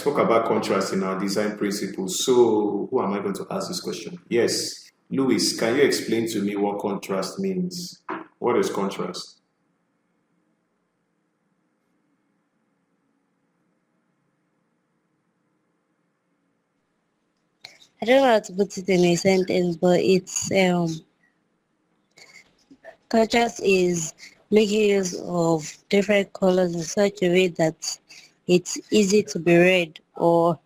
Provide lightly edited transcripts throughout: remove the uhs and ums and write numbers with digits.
spoke about contrast in our design principles. So who am I going to ask this question? Yes, Louis, can you explain to me what contrast means? What is contrast? I don't know how to put it in a sentence, but it's contrast is making use of different colors in such a way that it's easy to be read or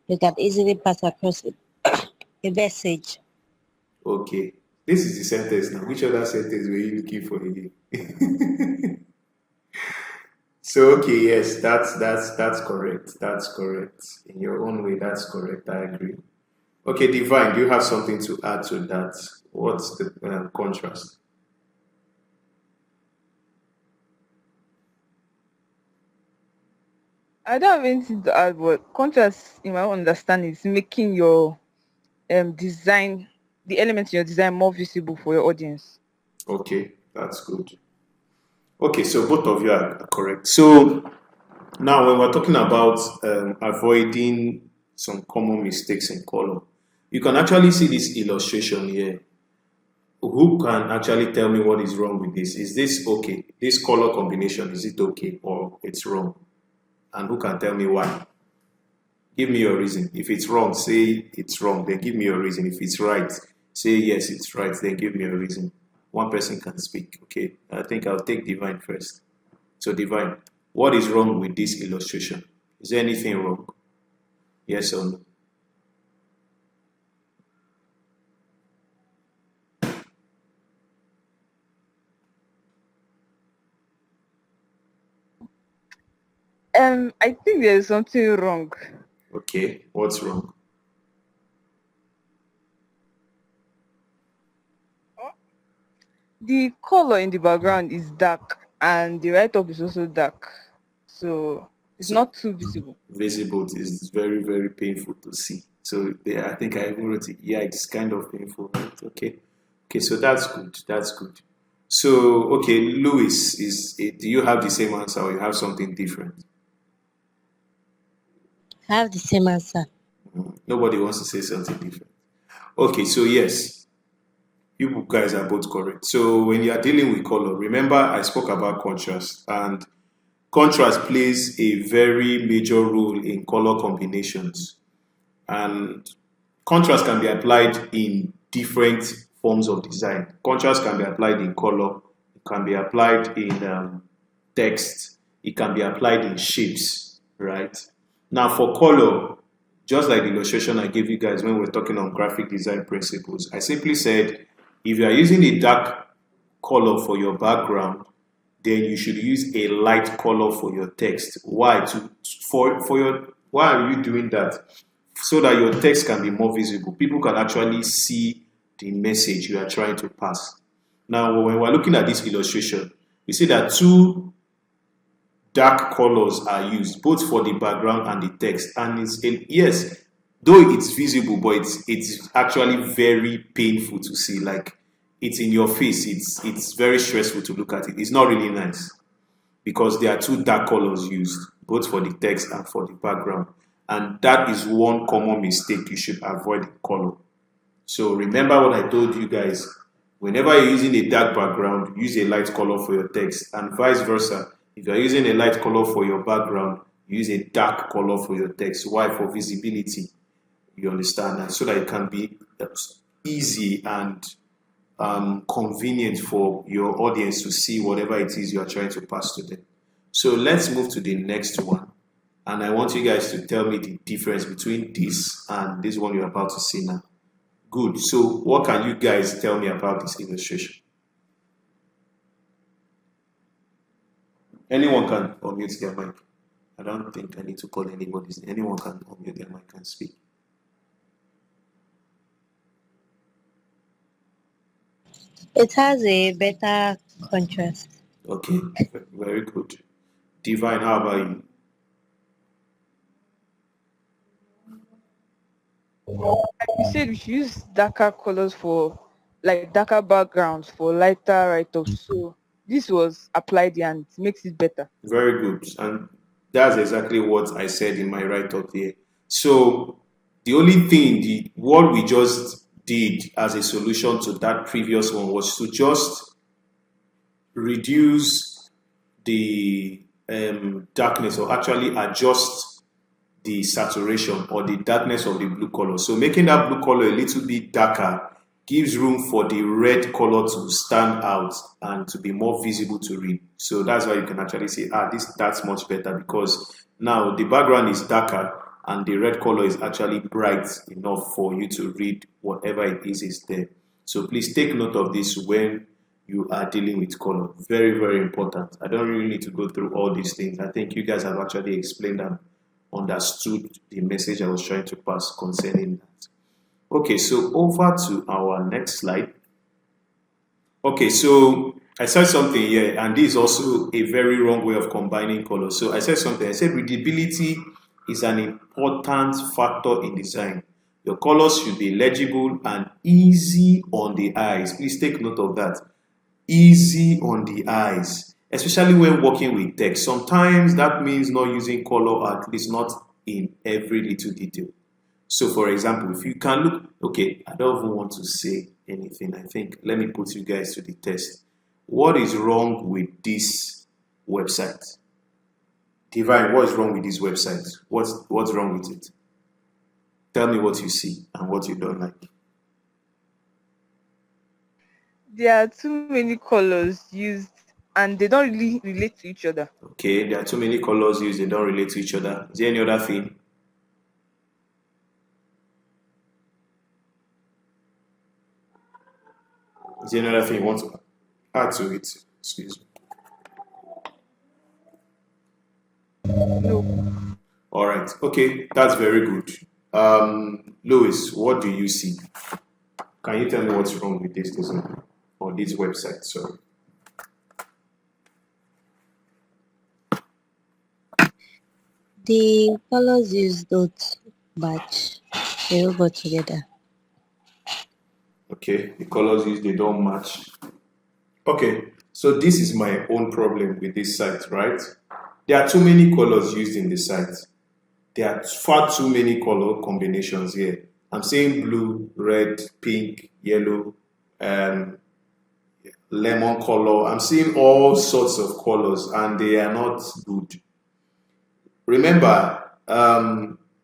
you can easily pass across a message. Okay, this is the sentence now. Which other sentence were you looking for again? So okay, yes, that's correct. That's correct. In your own way, that's correct. I agree. Okay, Divine, do you have something to add to that? What's the contrast? I don't have anything to add, but contrast, in my own understanding, is making your design, the elements in your design, more visible for your audience. Okay, that's good. Okay, so both of you are correct. So now, when we're talking about avoiding some common mistakes in color, you can actually see this illustration here. Who can actually tell me what is wrong with this? Is this okay? This color combination, is it okay or it's wrong? And who can tell me why? Give me your reason. If it's wrong, say it's wrong, then give me your reason. If it's right, say yes, it's right, then give me a reason. One person can speak, okay? I think I'll take Divine first. So, Divine, what is wrong with this illustration? Is there anything wrong? Yes or no? I think there's something wrong. Okay, what's wrong? The color in the background is dark, and the write-up is also dark, so it's So, not too visible. visible is very, very painful to see. So, I think I even wrote it. Yeah, it's kind of painful, right? Okay. Okay, so that's good. That's good. So, okay, Louis, do you have the same answer or you have something different? I have the same answer. Nobody wants to say something different. Okay, so yes, you guys are both correct. So when you are dealing with color, remember I spoke about contrast, and contrast plays a very major role in color combinations. And contrast can be applied in different forms of design. Contrast can be applied in color, it can be applied in text, it can be applied in shapes, right? Now, for color, just like the illustration I gave you guys when we are talking on graphic design principles, I simply said if you are using a dark color for your background, then you should use a light color for your text. Why? Why are you doing that? So that your text can be more visible. People can actually see the message you are trying to pass. Now, when we're looking at this illustration, you see that two dark colors are used, both for the background and the text. And yes, though it's visible, but it's actually very painful to see. Like it's in your face. It's very stressful to look at it. It's not really nice because there are two dark colors used, both for the text and for the background. And that is one common mistake you should avoid in color. So remember what I told you guys. Whenever you're using a dark background, use a light color for your text, and vice versa. If you're using a light color for your background, use a dark color for your text. Why? For visibility. You understand? And so that it can be easy and convenient for your audience to see whatever it is you are trying to pass to them. So let's move to the next one. And I want you guys to tell me the difference between this and this one you're about to see now. Good. So what can you guys tell me about this illustration? Anyone can unmute their mic. I don't think I need to call anybody's name. Anyone can unmute their mic and speak. It has a better contrast. Okay, very good. Divine, how about you? You said we should use darker colors for, like, darker backgrounds for lighter write-ups. So this was applied here and it makes it better. Very good. And That's exactly what I said in my write-up here. So the only thing, what we just did as a solution to that previous one was to just reduce the darkness, or actually adjust the saturation or the darkness of the blue color. So making that blue color a little bit darker gives room for the red color to stand out and to be more visible to read. So that's why you can actually say, that's much better, because now the background is darker and the red color is actually bright enough for you to read whatever it is there. So please take note of this when you are dealing with color. Very, very important. I don't really need to go through all these things. I think you guys have actually explained and understood the message I was trying to pass concerning that. Okay, so over to our next slide. Okay, so I said something here, and this is also a very wrong way of combining colors. So I said something. I said readability is an important factor in design. Your colors should be legible and easy on the eyes. Please take note of that. Easy on the eyes, especially when working with text. Sometimes that means not using color, at least not in every little detail. So for example, if you can look, okay, I don't even want to say anything. I think, let me put you guys to the test. What is wrong with this website? Divine, what is wrong with this website? What's wrong with it? Tell me what you see and what you don't like. There are too many colors used and they don't really relate to each other. Okay, there are too many colors used, they don't relate to each other. Is there any other thing? Is there another thing you want to add to it? Excuse me. No. All right. Okay, that's very good. Louis, what do you see? Can you tell me what's wrong with this design or this website? Sorry. The colors used don't match. They don't go together. Okay, the colors used, they don't match. Okay, so this is my own problem with this site, right? There are too many colors used in the site. There are far too many color combinations here. I'm saying blue, red, pink, yellow, lemon color. I'm seeing all sorts of colors and they are not good. Remember,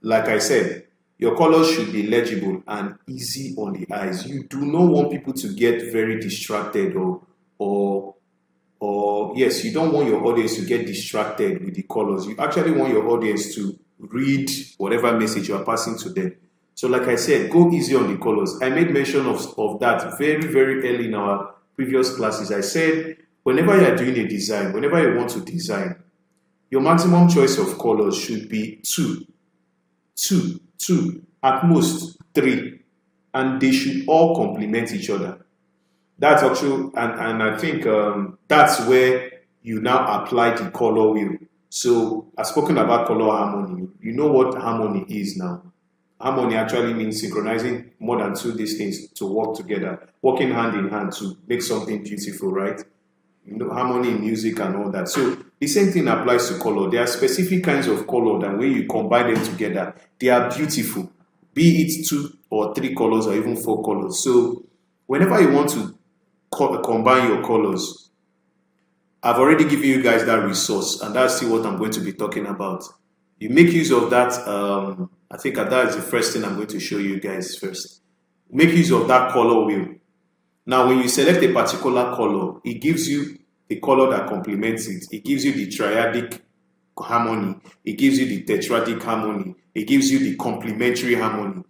like I said, your colors should be legible and easy on the eyes. You do not want people to get very distracted or yes, you don't want your audience to get distracted with the colors. You actually want your audience to read whatever message you are passing to them. So like I said, go easy on the colors. I made mention of that very, very early in our previous classes. I said, whenever you are doing a design, whenever you want to design, your maximum choice of colors should be two, at most three, and they should all complement each other. That's actually, and I think that's where you now apply the color wheel. So I've spoken about color harmony. You know what harmony is now. Harmony actually means synchronizing more than two these things to work together, working hand in hand to make something beautiful, right? You know, harmony in music and all that. So the same thing applies to color. There are specific kinds of color that when you combine them together, they are beautiful. Be it two or three colors or even four colors. So whenever you want to combine your colors, I've already given you guys that resource, and that's still what I'm going to be talking about. You make use of that. I think that is the first thing I'm going to show you guys first. Make use of that color wheel. Now, when you select a particular color, it gives you the color that complements it. It gives you the triadic harmony. It gives you the tetradic harmony. It gives you the complementary harmony.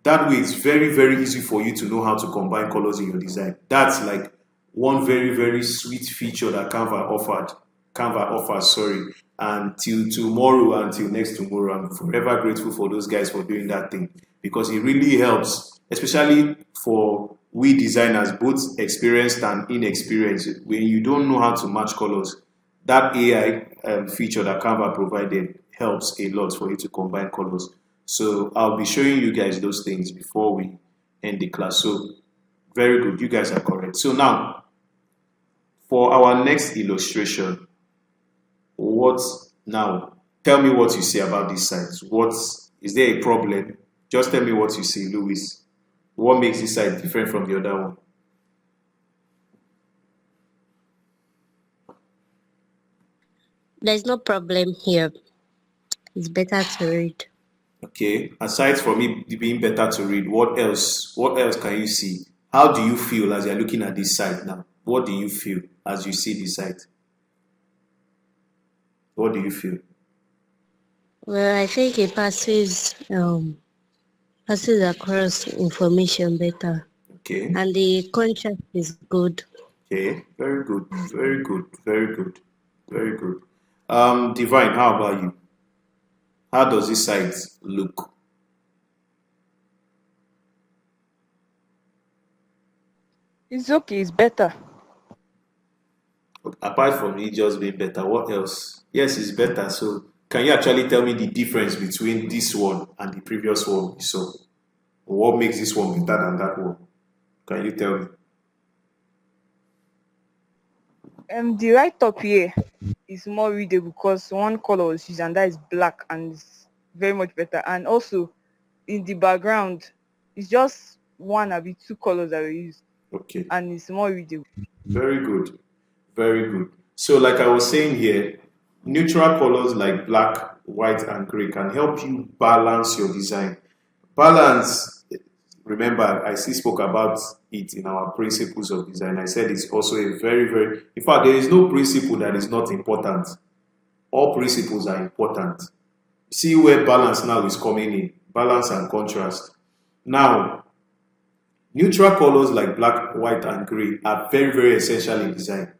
That way, it's very, very easy for you to know how to combine colors in your design. That's like one very, very sweet feature that Canva offers, sorry. Until tomorrow, until next tomorrow, I'm forever grateful for those guys for doing that thing, because it really helps, especially for we designers, both experienced and inexperienced. When you don't know how to match colors, that AI feature that Canva provided helps a lot for you to combine colors. So I'll be showing you guys those things before we end the class. So very good, you guys are correct. So now, for our next illustration, what now? tell me what you see about this site. What is there a problem? Just tell me what you see, Louis. What makes this site different from the other one? There's no problem here. It's better to read. Okay. Aside from it being better to read, what else? What else can you see? How do you feel as you're looking at this site now? What do you feel as you see the site? What do you feel? Well, I think it passes across information better, Okay. and the contrast is good. Okay. Very good. Very good. Very good. Very good. Divine, how about you? How does this site look? It's okay. It's better. Apart from it just being better, what else? Yes, it's better. So, can you actually tell me the difference between this one and the previous one we saw? What makes this one better than that one? Can you tell me? The right up here is more readable because one color was used and that is black and it's very much better. And also in the background, it's just one or two colors that were used Okay. and it's more readable. Very good. Very good. So, like I was saying here, neutral colors like black, white, and gray can help you balance your design. Balance, remember, I still spoke about it in our principles of design. I said it's also a very, very, in fact, there is no principle that is not important. All principles are important. See where balance now is coming in, balance and contrast. Now, neutral colors like black, white, and gray are very, very essential in design.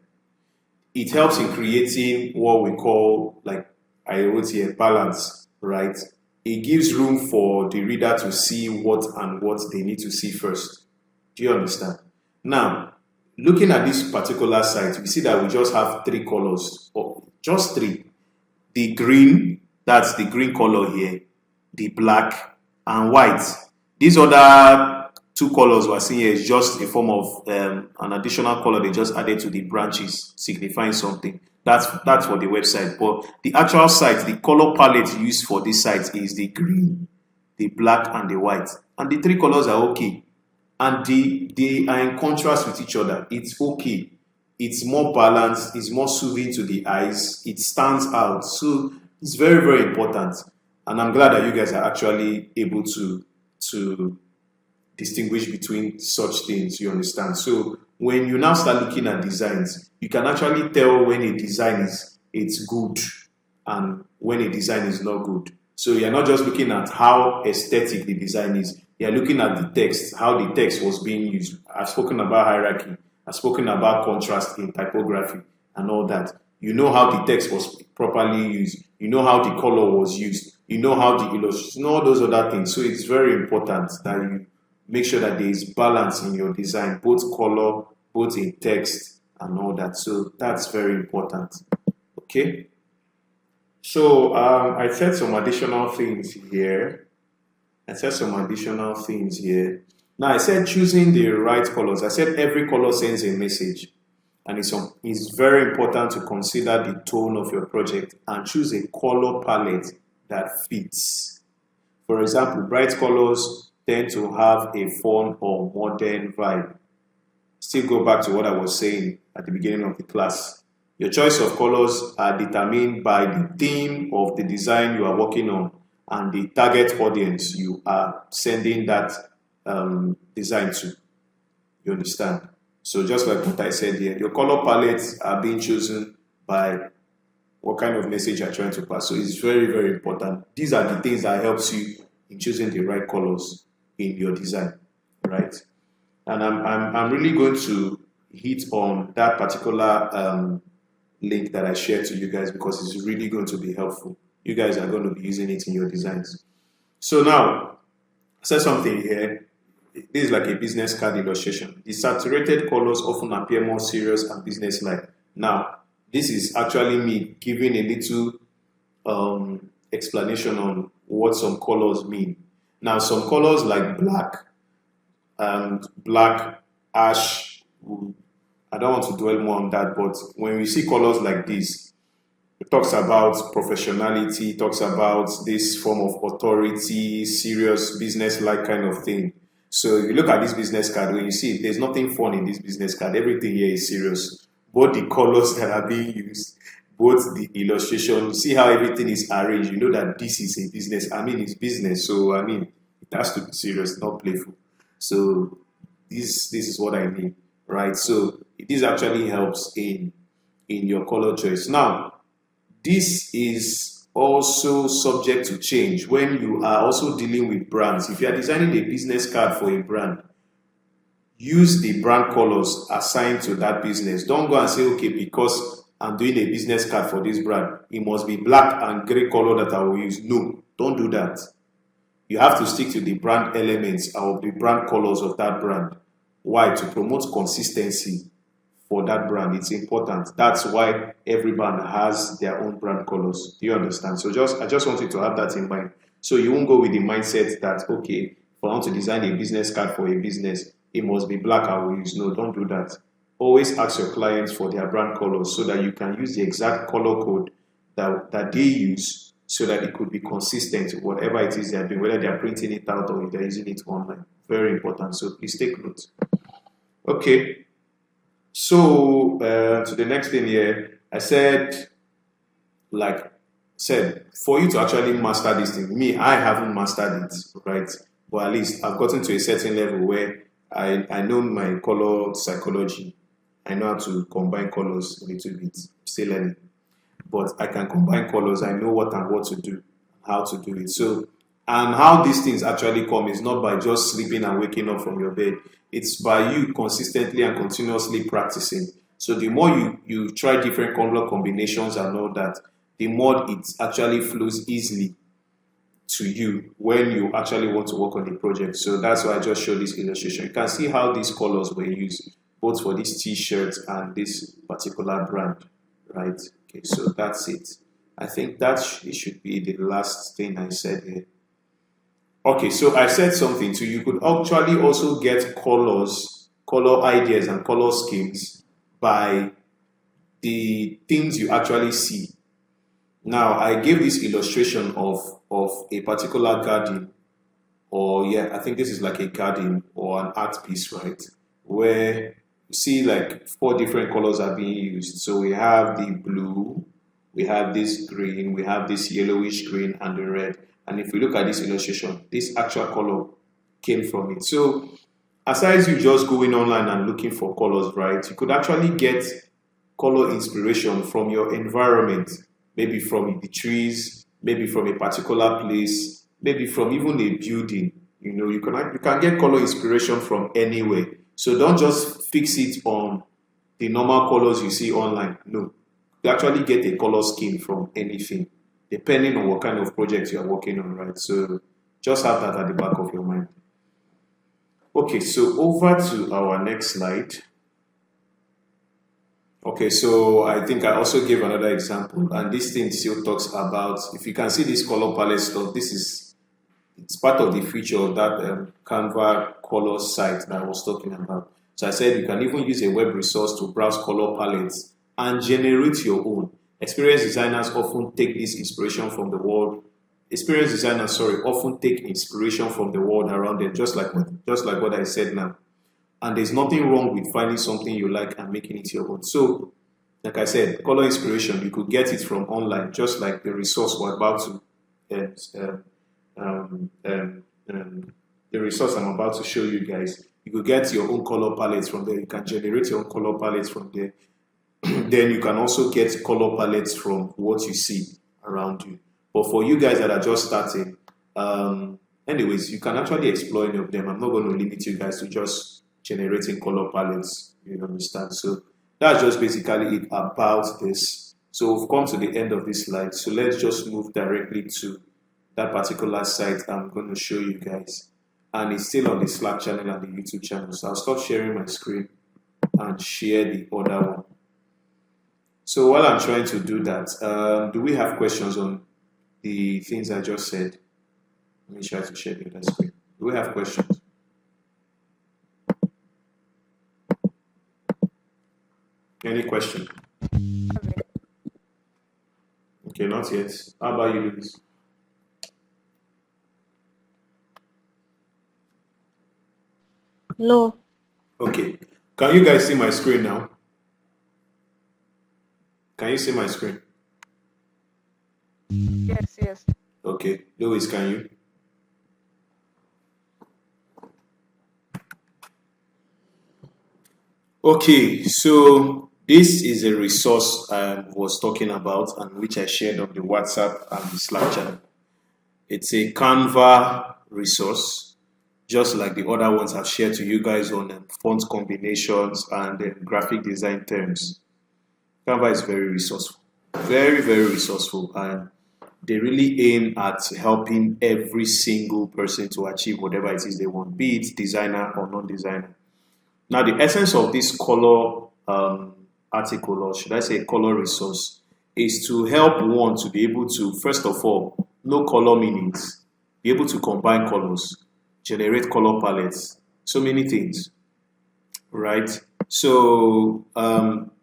It helps in creating what we call, like I wrote here, balance, right? It gives room for the reader to see what they need to see first. Do you understand? Now, looking at this particular site, we see that we just have three colors, or just three. The green, that's the green color here, the black, and white. These other two colors we're seeing here is just a form of an additional color they just added to the branches, signifying something. That's for the website. But the actual site, the color palette used for this site is the green, the black, and the white. And the three colors are okay. And they are in contrast with each other. It's okay. It's more balanced, it's more soothing to the eyes, it stands out. So it's very, very important. And I'm glad that you guys are actually able to distinguish between such things, you understand? So when you now start looking at designs, you can actually tell when a design it's good and when a design is not good. So you're not just looking at how aesthetic the design is, you're looking at the text, how the text was being used. I've spoken about hierarchy, I've spoken about contrast in typography and all that. You know how the text was properly used, you know how the color was used, you know how the illustration, you know all those other things. So it's very important that you make sure that there is balance in your design, both color, both in text and all that. So that's very important. Okay. So I said some additional things here. Now I said choosing the right colors. I said every color sends a message. And it's very important to consider the tone of your project and choose a color palette that fits. For example, bright colors tend to have a fun or modern vibe. Still go back to what I was saying at the beginning of the class. Your choice of colors are determined by the theme of the design you are working on and the target audience you are sending that design to. You understand? So just like what I said here, your color palettes are being chosen by what kind of message you're trying to pass. So it's very, very important. These are the things that helps you in choosing the right colors in your design, right? And I'm really going to hit on that particular link that I shared to you guys because it's really going to be helpful. You guys are going to be using it in your designs. So now, I said something here. This is like a business card illustration. The saturated colors often appear more serious and business-like. Now, this is actually me giving a little explanation on what some colors mean. Now, some colors like black and black, ash, I don't want to dwell more on that, but when we see colors like this, It talks about professionality, talks about this form of authority, serious business-like kind of thing. So you look at this business card, when you see it, there's nothing fun in this business card. Everything here is serious. Both the colors that are being used, both the illustration, see how everything is arranged. You know that this is a business. I mean, it's business. So, I mean, it has to be serious, not playful. So this is what I mean, right? So this actually helps in your color choice. Now, this is also subject to change when you are also dealing with brands. If you are designing a business card for a brand, use the brand colors assigned to that business. Don't go and say, okay, because I'm doing a business card for this brand, it must be black and gray color that I will use. No, don't do that. You have to stick to the brand elements of the brand colors of that brand. Why? To promote consistency for that brand. It's important. That's why every brand has their own brand colors. Do you understand? So I just want you to have that in mind. So you won't go with the mindset that, okay, for want to design a business card for a business, it must be black I will use. No, don't do that. Always ask your clients for their brand colors so that you can use the exact color code that they use so that it could be consistent with whatever it is they're doing, whether they're printing it out or if they're using it online. Very important. So please take note. Okay. So to the next thing here, I said, for you to actually master this thing, me, I haven't mastered it, right? But at least I've gotten to a certain level where I know my color psychology. I know how to combine colors a little bit, still learning. But I can combine colors. I know what and what to do, how to do it. So, and how these things actually come is not by just sleeping and waking up from your bed. It's by you consistently and continuously practicing. So the more you try different color combinations and all that, the more it actually flows easily to you when you actually want to work on the project. So that's why I just showed this illustration. You can see how these colors were used both for this t-shirt and this particular brand, right? Okay, so that's it. I think that it should be the last thing I said here. Okay, so I said something. So you could actually also get colors, color ideas and color schemes by the things you actually see. Now, I gave this illustration of a particular garden, or yeah, I think this is like a garden or an art piece, right? Where you see like four different colors are being used. So we have the blue, we have this green, we have this yellowish green, and the red. And if we look at this illustration, this actual color came from it. So aside you just going online and looking for colors, right, you could actually get color inspiration from your environment, maybe from the trees, maybe from a particular place, maybe from even a building. You know, you can get color inspiration from anywhere. So don't just fix it on the normal colors you see online. No, you actually get a color scheme from anything, depending on what kind of project you are working on, right? So just have that at the back of your mind. Okay, so over to our next slide. Okay, so I think I also gave another example, and this thing still talks about, if you can see this color palette stuff, it's part of the feature of that Canva color site that I was talking about. So I said you can even use a web resource to browse color palettes and generate your own. Experienced designers often take this inspiration from the world. Experienced designers, sorry, often take inspiration from the world around them, just like what I said now. And there's nothing wrong with finding something you like and making it your own. So, like I said, color inspiration, you could get it from online, just like the resource we're about to, the resource I'm about to show you guys. You could get your own color palettes from there. You can generate your own color palettes from there. Then you can also get color palettes from what you see around you. But for you guys that are just starting, anyways, you can actually explore any of them. I'm not going to limit you guys to just generating color palettes, you understand? So that's just basically it about this. So we've come to the end of this slide. So let's just move directly to that particular site I'm going to show you guys. And it's still on the Slack channel and the YouTube channel. So I'll stop sharing my screen and share the other one. So while I'm trying to do that, do we have questions on the things I just said? Let me try to share the other screen. Do we have questions? Any question? Okay, not yet. How about you, Louis? No. Okay. Can you guys see my screen now? Can you see my screen? Yes, yes. Okay. Louis, can you? Okay, so this is a resource I was talking about and which I shared on the WhatsApp and the Slack channel. It's a Canva resource, just like the other ones I've shared to you guys on font combinations and graphic design terms. Canva is very resourceful, very, very resourceful, and they really aim at helping every single person to achieve whatever it is they want, be it designer or non-designer. Now, the essence of this color article, or should I say color resource, is to help one to be able to, first of all, know color meanings, be able to combine colors, generate color palettes, so many things, right? So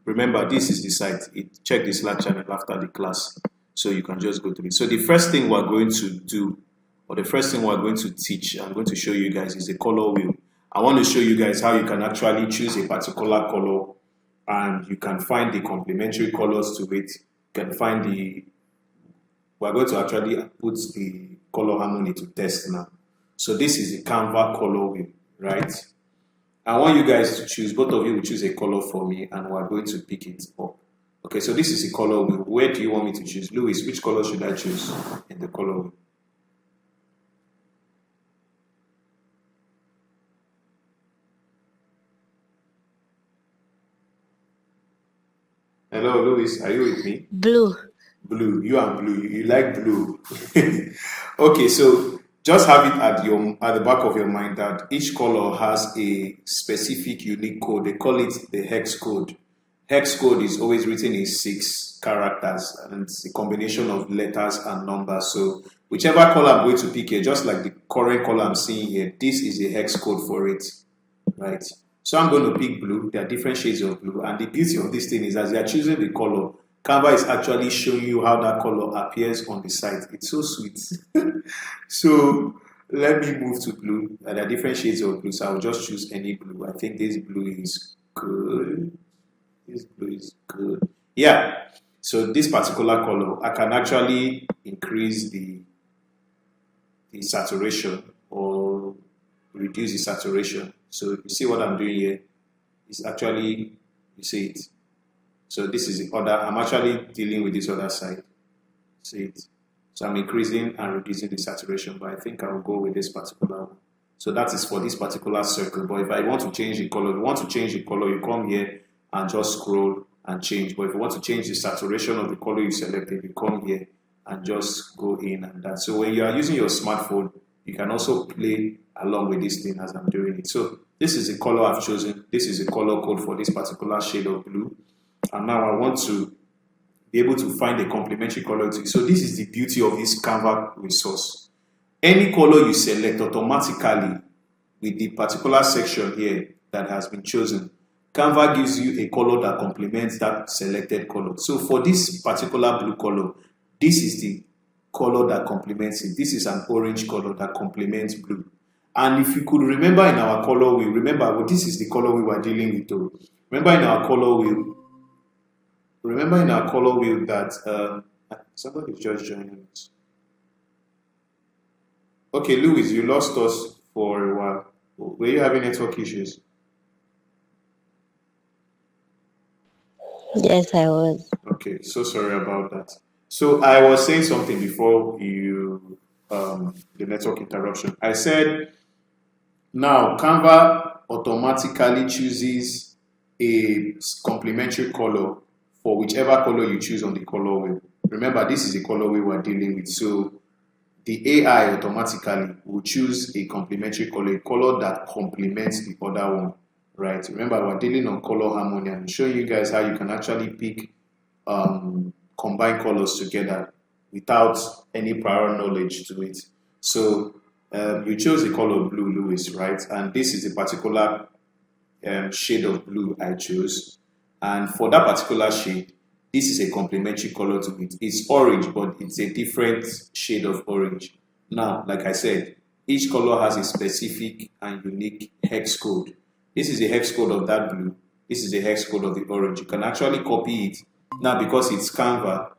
remember, this is the site. Check the Slack channel after the class, so you can just go through it. So the first thing we're going to do, or the first thing we're going to teach, I'm going to show you guys, is the color wheel. I want to show you guys how you can actually choose a particular color, and you can find the complementary colors to it. You can find we're going to actually put the color harmony to test now. So this is the Canva color wheel, right? I want you guys to choose, both of you will choose a color for me, and we're going to pick it up. Okay, so this is a color wheel. Where do you want me to choose? Louis, which color should I choose in the color wheel? Hello, Louis, are you with me? Blue. Blue, you and blue, you like blue. Okay, so just have it at the back of your mind that each color has a specific unique code. They call it the hex code. Hex code is always written in 6 characters, and it's a combination of letters and numbers. So whichever color I'm going to pick here, just like the current color I'm seeing here, this is a hex code for it, right? So I'm going to pick blue. There are different shades of blue, and the beauty of this thing is as you are choosing the color, Canva is actually showing you how that color appears on the site. It's so sweet. So let me move to blue. There are different shades of blue, so I'll just choose any blue. I think this blue is good. This blue is good. Yeah. So this particular color, I can actually increase the saturation or reduce the saturation. So you see what I'm doing here? It's actually, you see it. So this is the other, I'm actually dealing with this other side. See it? So I'm increasing and reducing the saturation, but I think I'll go with this particular one. So that is for this particular circle. But if I want to change the color, if you want to change the color, you come here and just scroll and change. But if you want to change the saturation of the color you selected, you come here and just go in and that. So when you are using your smartphone, you can also play along with this thing as I'm doing it. So this is the color I've chosen. This is the color code for this particular shade of blue. And now I want to be able to find a complementary color to it. So this is the beauty of this Canva resource. Any color you select automatically with the particular section here that has been chosen, Canva gives you a color that complements that selected color. So for this particular blue color, this is the color that complements it. This is an orange color that complements blue. And if you could remember in our color wheel, remember, well, this is the color we were dealing with too. Remember in our color wheel that somebody's just joining us. Okay, Louis, you lost us for a while. Were you having network issues? Yes, I was. Okay, so sorry about that. So I was saying something before the network interruption. I said now Canva automatically chooses a complementary color for whichever color you choose on the color wheel. Remember, this is the color wheel we're dealing with. So the AI automatically will choose a complementary color, a color that complements the other one, right? Remember, we're dealing on color harmony. I'm showing you guys how you can actually pick combine colors together without any prior knowledge to it. So you chose the color blue, Louis, right? And this is a particular shade of blue I chose. And for that particular shade, this is a complementary color to it. It's orange, but it's a different shade of orange. Now, like I said, each color has a specific and unique hex code. This is a hex code of that blue. This is a hex code of the orange. You can actually copy it. Now, because it's Canva,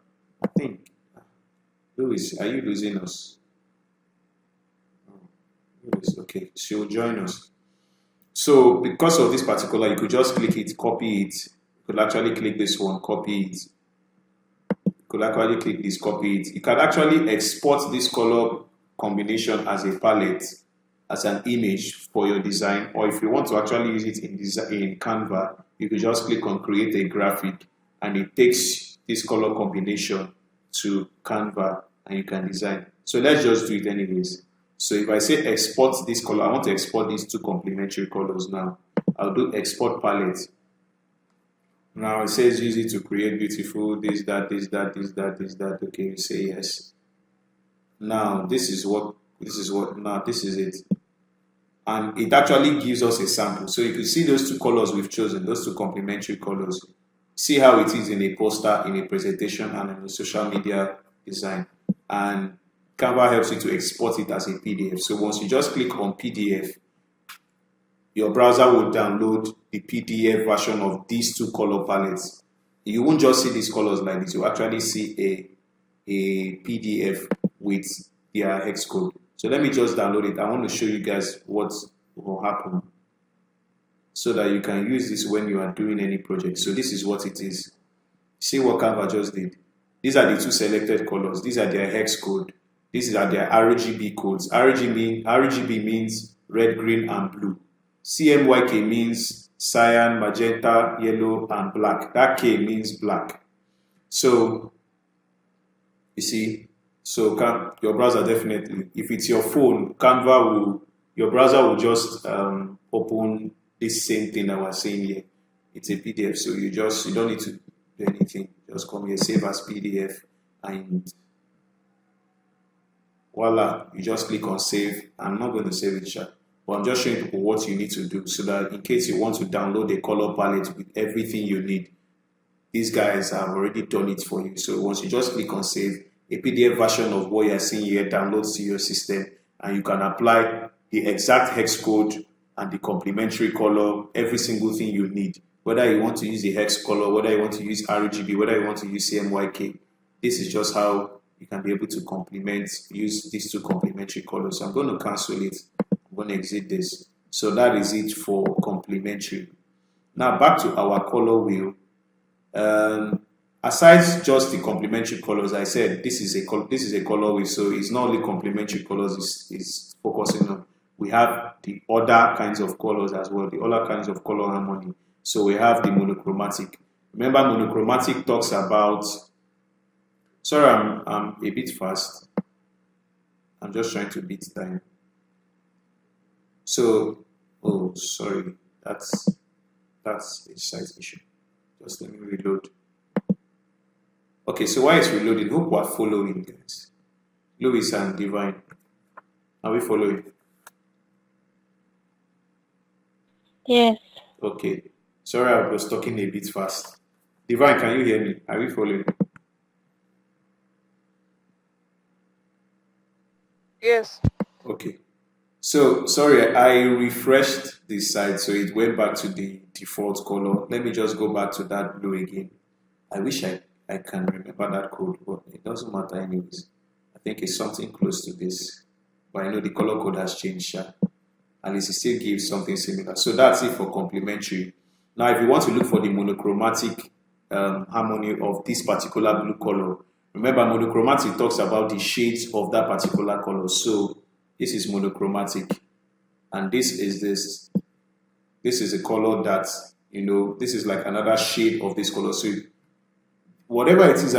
I think, Louis, are you losing us? Louis, okay, she'll join us. So, because of this particular, you could just click it, copy it. You could actually click this one, copy it. You could actually click this, copy it. You can actually export this color combination as a palette, as an image for your design, or if you want to actually use it in Canva, you could just click on create a graphic and it takes this color combination to Canva and you can design. So let's just do it anyways. So if I say export this color, I want to export these two complementary colors now. I'll do export palette. Now it says use it to create beautiful this, that, this, that, this, that, this, that. Okay, you say yes. Now this is it. And it actually gives us a sample. So you can see those two colors we've chosen, those two complementary colors. See how it is in a poster, in a presentation, and in a social media design. And Canva helps you to export it as a PDF. So once you just click on PDF, your browser will download the PDF version of these two color palettes. You won't just see these colors like this. You'll actually see a PDF with their hex code. So let me just download it. I want to show you guys what will happen so that you can use this when you are doing any project. So this is what it is. See what Canva just did. These are the two selected colors. These are their hex code. These are their RGB codes. RGB means red, green, and blue. CMYK means cyan, magenta, yellow, and black. That K means black. So, you see, so your browser definitely, if it's your phone, your browser will just open this same thing that we're saying here. It's a PDF, so you don't need to do anything. Just come here, save as PDF, and voila, you just click on save. I'm not going to save it, chat, but I'm just showing people what you need to do so that in case you want to download a color palette with everything you need, these guys have already done it for you. So once you just click on save, a PDF version of what you're seeing here downloads to your system, and you can apply the exact hex code and the complementary color, every single thing you need. Whether you want to use the hex color, whether you want to use RGB, whether you want to use CMYK, this is just how you can be able to use these two complementary colors. So I'm going to cancel it. I'm going to exit this. So that is it for complementary. Now back to our color wheel. Aside just the complementary colors, I said this is a color wheel, so it's not only complementary colors it's focusing on. We have the other kinds of colors as well, the other kinds of color harmony. So we have the monochromatic. Remember, monochromatic talks about. Sorry, I'm a bit fast. I'm just trying to beat time. So, oh, sorry, that's a site issue. Just let me reload. Okay, so while it's reloading, hope we're following, guys. Louis and Divine, are we following? Yes. Okay. Sorry, I was talking a bit fast. Divine, can you hear me? Are we following? Yes. Okay. So, sorry, I refreshed the site, so it went back to the default color. Let me just go back to that blue again. I wish I can remember that code, but it doesn't matter anyways. I think it's something close to this. But I know the color code has changed, at least it still gives something similar. So that's it for complementary. Now, if you want to look for the monochromatic harmony of this particular blue color, remember monochromatic talks about the shades of that particular color. So this is monochromatic, and this is a color that, this is like another shade of this color. So whatever it is,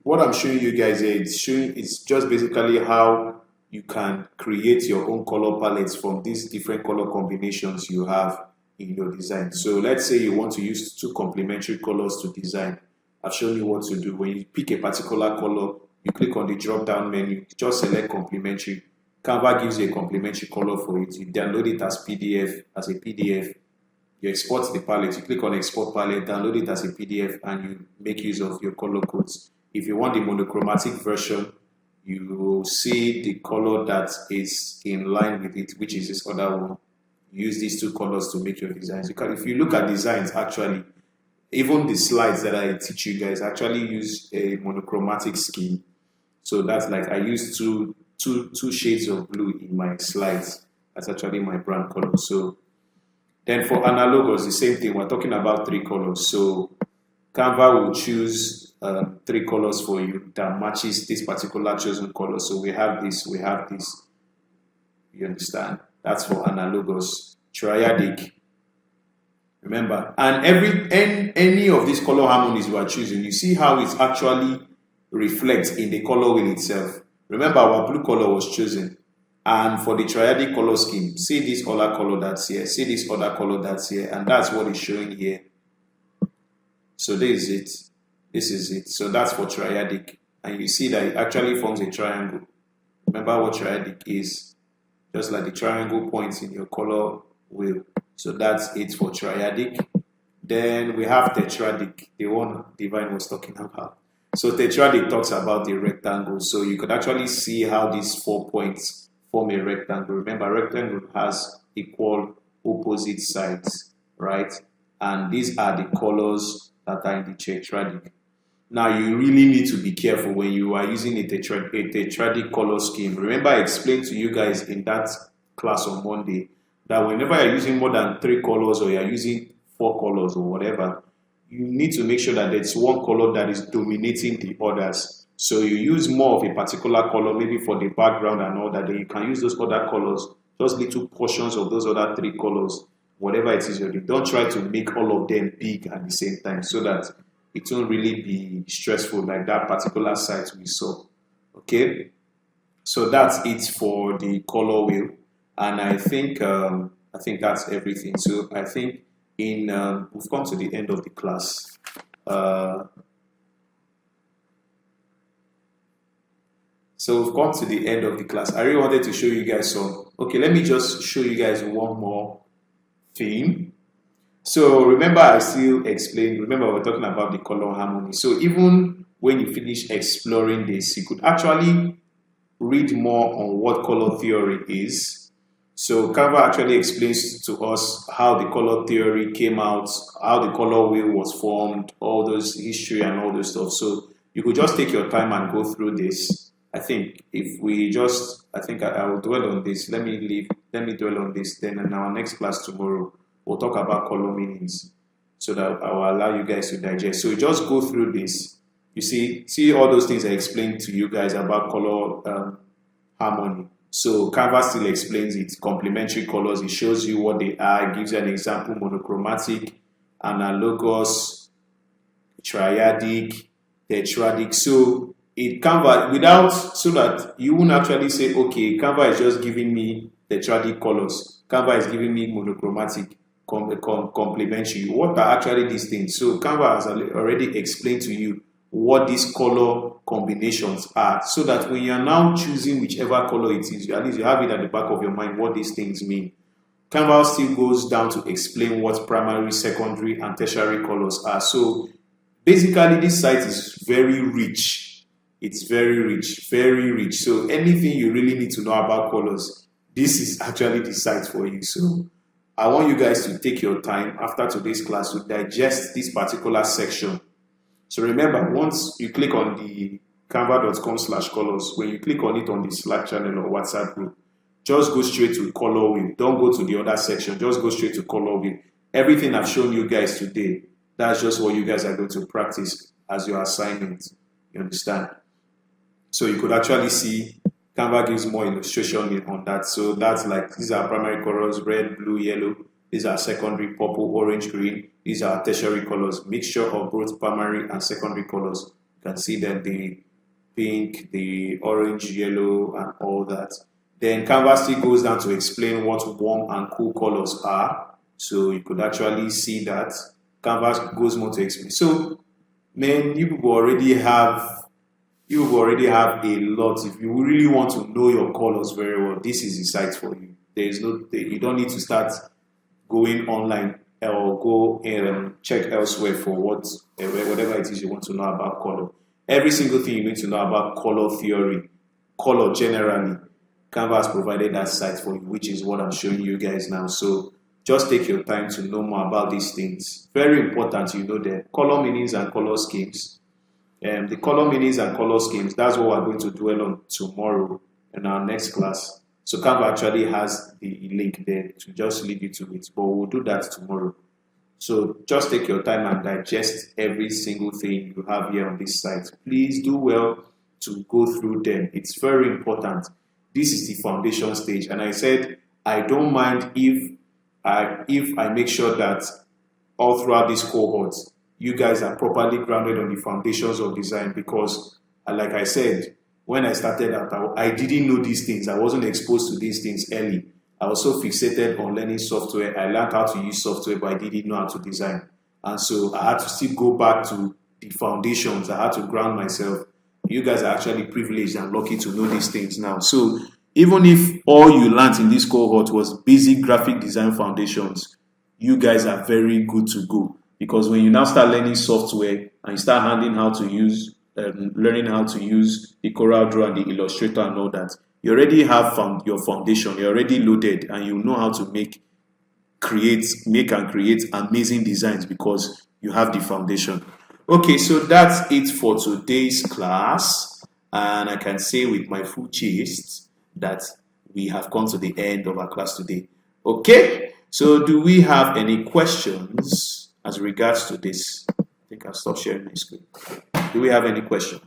what I'm showing you guys here, it's just basically how you can create your own color palettes from these different color combinations you have in your design. So let's say you want to use two complementary colors to design. I've shown you what to do. When you pick a particular color, you click on the drop down menu, just select complementary. Canva gives you a complementary color for it. You download it as a PDF. You export the palette, you click on export palette, download it as a PDF, and you make use of your color codes. If you want the monochromatic version, you will see the color that is in line with it, which is this other one. Use these two colors to make your designs. If you look at designs, actually, even the slides that I teach you guys actually use a monochromatic scheme. So that's like I use two shades of blue in my slides. That's actually my brand color. So then for analogous, the same thing. We're talking about 3 colors. So Canva will choose 3 colors for you that matches this particular chosen color. So we have this, we have this. You understand? That's for analogous. Triadic. Remember, and any of these color harmonies we are choosing, you see how it actually reflects in the color wheel itself. Remember, our blue color was chosen. And for the triadic color scheme, see this other color that's here, see this other color that's here, and that's what is showing here. So this is it. This is it. So that's for triadic. And you see that it actually forms a triangle. Remember what triadic is. Just like the triangle points in your color wheel. So that's it for triadic. Then we have tetradic, the one Divine was talking about. So tetradic talks about the rectangle. So you could actually see how these 4 points form a rectangle. Remember, rectangle has equal opposite sides, right? And these are the colors that are in the tetradic. Now, you really need to be careful when you are using a tetradic color scheme. Remember, I explained to you guys in that class on Monday that whenever you're using more than 3 colors or you're using 4 colors or whatever, you need to make sure that there's one color that is dominating the others. So you use more of a particular color, maybe for the background and all that, then you can use those other colors, just little portions of those other 3 colors, whatever it is you're doing. Don't try to make all of them big at the same time so that it won't really be stressful like that particular site we saw. Okay, so that's it for the color wheel, and I think that's everything. So I think we've come to the end of the class. So we've come to the end of the class. I really wanted to show you guys some. Okay, let me just show you guys one more thing. So remember, I still explained, remember we're talking about the color harmony. So even when you finish exploring this, you could actually read more on what color theory is. So Canva actually explains to us how the color theory came out, how the color wheel was formed, all those history and all those stuff. So you could just take your time and go through this. I think if we just, I think I will dwell on this. Let me dwell on this. Then in our next class tomorrow, we'll talk about color meanings so that I will allow you guys to digest. So you just go through this. You see all those things I explained to you guys about color harmony. So Canva still explains it. Complementary colors, it shows you what they are. It gives you an example: monochromatic, analogous, triadic, tetradic. So it Canva so that you won't actually say, okay, Canva is just giving me tetradic colors. Canva is giving me monochromatic, complementary. What are actually these things? So Canva has already explained to you what these color combinations are, so that when you are now choosing whichever color it is, at least you have it at the back of your mind what these things mean. Canva still goes down to explain what primary, secondary, and tertiary colors are. So basically, this site is very rich. It's very rich, very rich. So anything you really need to know about colors, this is actually the site for you. So I want you guys to take your time after today's class to digest this particular section. So remember, once you click on the canva.com/colors, when you click on it on the Slack channel or WhatsApp group, just go straight to color wheel. Don't go to the other section. Just go straight to color wheel. Everything I've shown you guys today, that's just what you guys are going to practice as your assignment. You understand? So you could actually see Canva gives more illustration on that. So that's like, these are primary colors: red, blue, yellow. These are secondary: purple, orange, green. These are tertiary colors, mixture of both primary and secondary colors. You can see them, the pink, the orange, yellow, and all that. Then Canva still goes down to explain what warm and cool colors are. So you could actually see that. Canva goes more to explain. So, man, you already have a lot. If you really want to know your colors very well, this is the site for you. You don't need to start going online or go and check elsewhere for whatever it is you want to know about color. Every single thing you need to know about color theory, color generally, Canva has provided that site for you, which is what I'm showing you guys now. So just take your time to know more about these things. Very important, you know, the color meanings and color schemes. The color meanings and color schemes, that's what we're going to dwell on tomorrow in our next class. So Canva actually has the link there to just lead you to it, but we'll do that tomorrow. So just take your time and digest every single thing you have here on this site. Please do well to go through them. It's very important. This is the foundation stage, and I said I don't mind if I make sure that all throughout this cohort, you guys are properly grounded on the foundations of design because, like I said, when I started out, I didn't know these things. I wasn't exposed to these things early. I was so fixated on learning software. I learned how to use software, but I didn't know how to design. And so I had to still go back to the foundations. I had to ground myself. You guys are actually privileged and lucky to know these things now. So even if all you learned in this cohort was basic graphic design foundations, you guys are very good to go. Because when you now start learning software and you start learning how to use the CorelDRAW and the Illustrator and all that, you already have your foundation. You're already loaded, and you know how to make and create amazing designs because you have the foundation. Okay, so that's it for today's class, and I can say with my full chest that we have come to the end of our class today. Okay, so do we have any questions as regards to this? I think I'll stop sharing my screen. Do we have any question?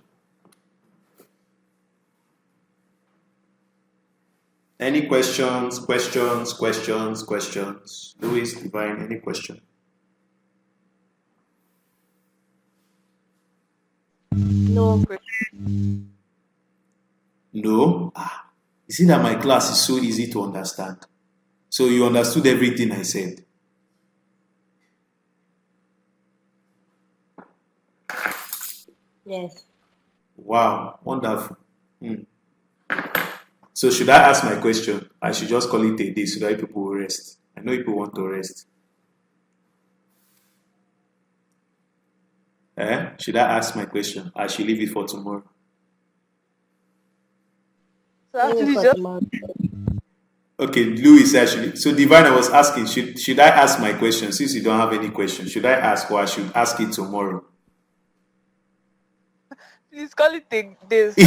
Any questions? Louis, Divine, any question? No question. No? You see that my class is so easy to understand. So you understood everything I said. Yes. Wow, wonderful. So should I ask my question? I should just call it a day so that people will rest. I know people want to rest. Should I ask my question? I should leave it for tomorrow. So actually, just Okay, Louis actually. So Divine, I was asking, should I ask my question since you don't have any question? Should I ask or I should ask it tomorrow? please call it a day, sir.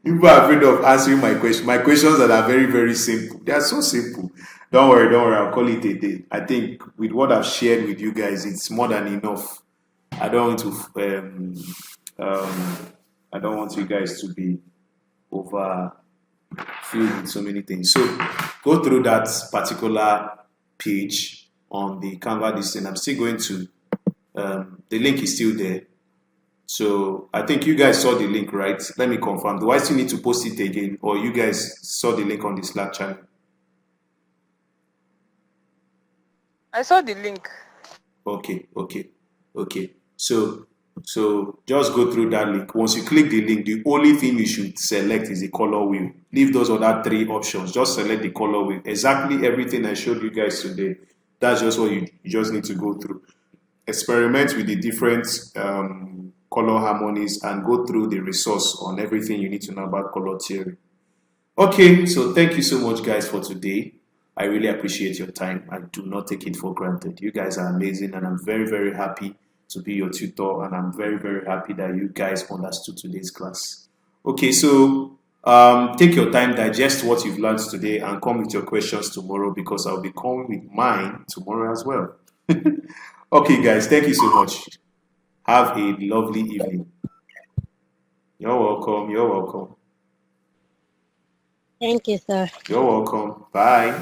People are afraid of answering my question. My questions that are very, very simple. They are so simple. Don't worry. I'll call it a day. I think with what I've shared with you guys, it's more than enough. I don't want you guys to be over filled with so many things. So go through that particular page on the Canva listing. I'm still going to the link is still there. So I think you guys saw the link, right? Let me confirm. Do I still need to post it again, or you guys saw the link on the Slack channel? I saw the link. Okay. So just go through that link. Once you click the link, the only thing you should select is the color wheel. Leave those other three options. Just select the color wheel. Exactly everything I showed you guys today. That's just what you just need to go through. Experiment with the different color harmonies and go through the resource on everything you need to know about color theory. Okay, so thank you so much, guys, for today. I really appreciate your time. I do not take it for granted. You guys are amazing, and I'm very, very happy to be your tutor, and I'm very, very happy that you guys understood today's class. Okay, so take your time, digest what you've learned today, and come with your questions tomorrow because I'll be coming with mine tomorrow as well. Okay, guys, thank you so much. Have a lovely evening. You're welcome. Thank you, sir. You're welcome. Bye.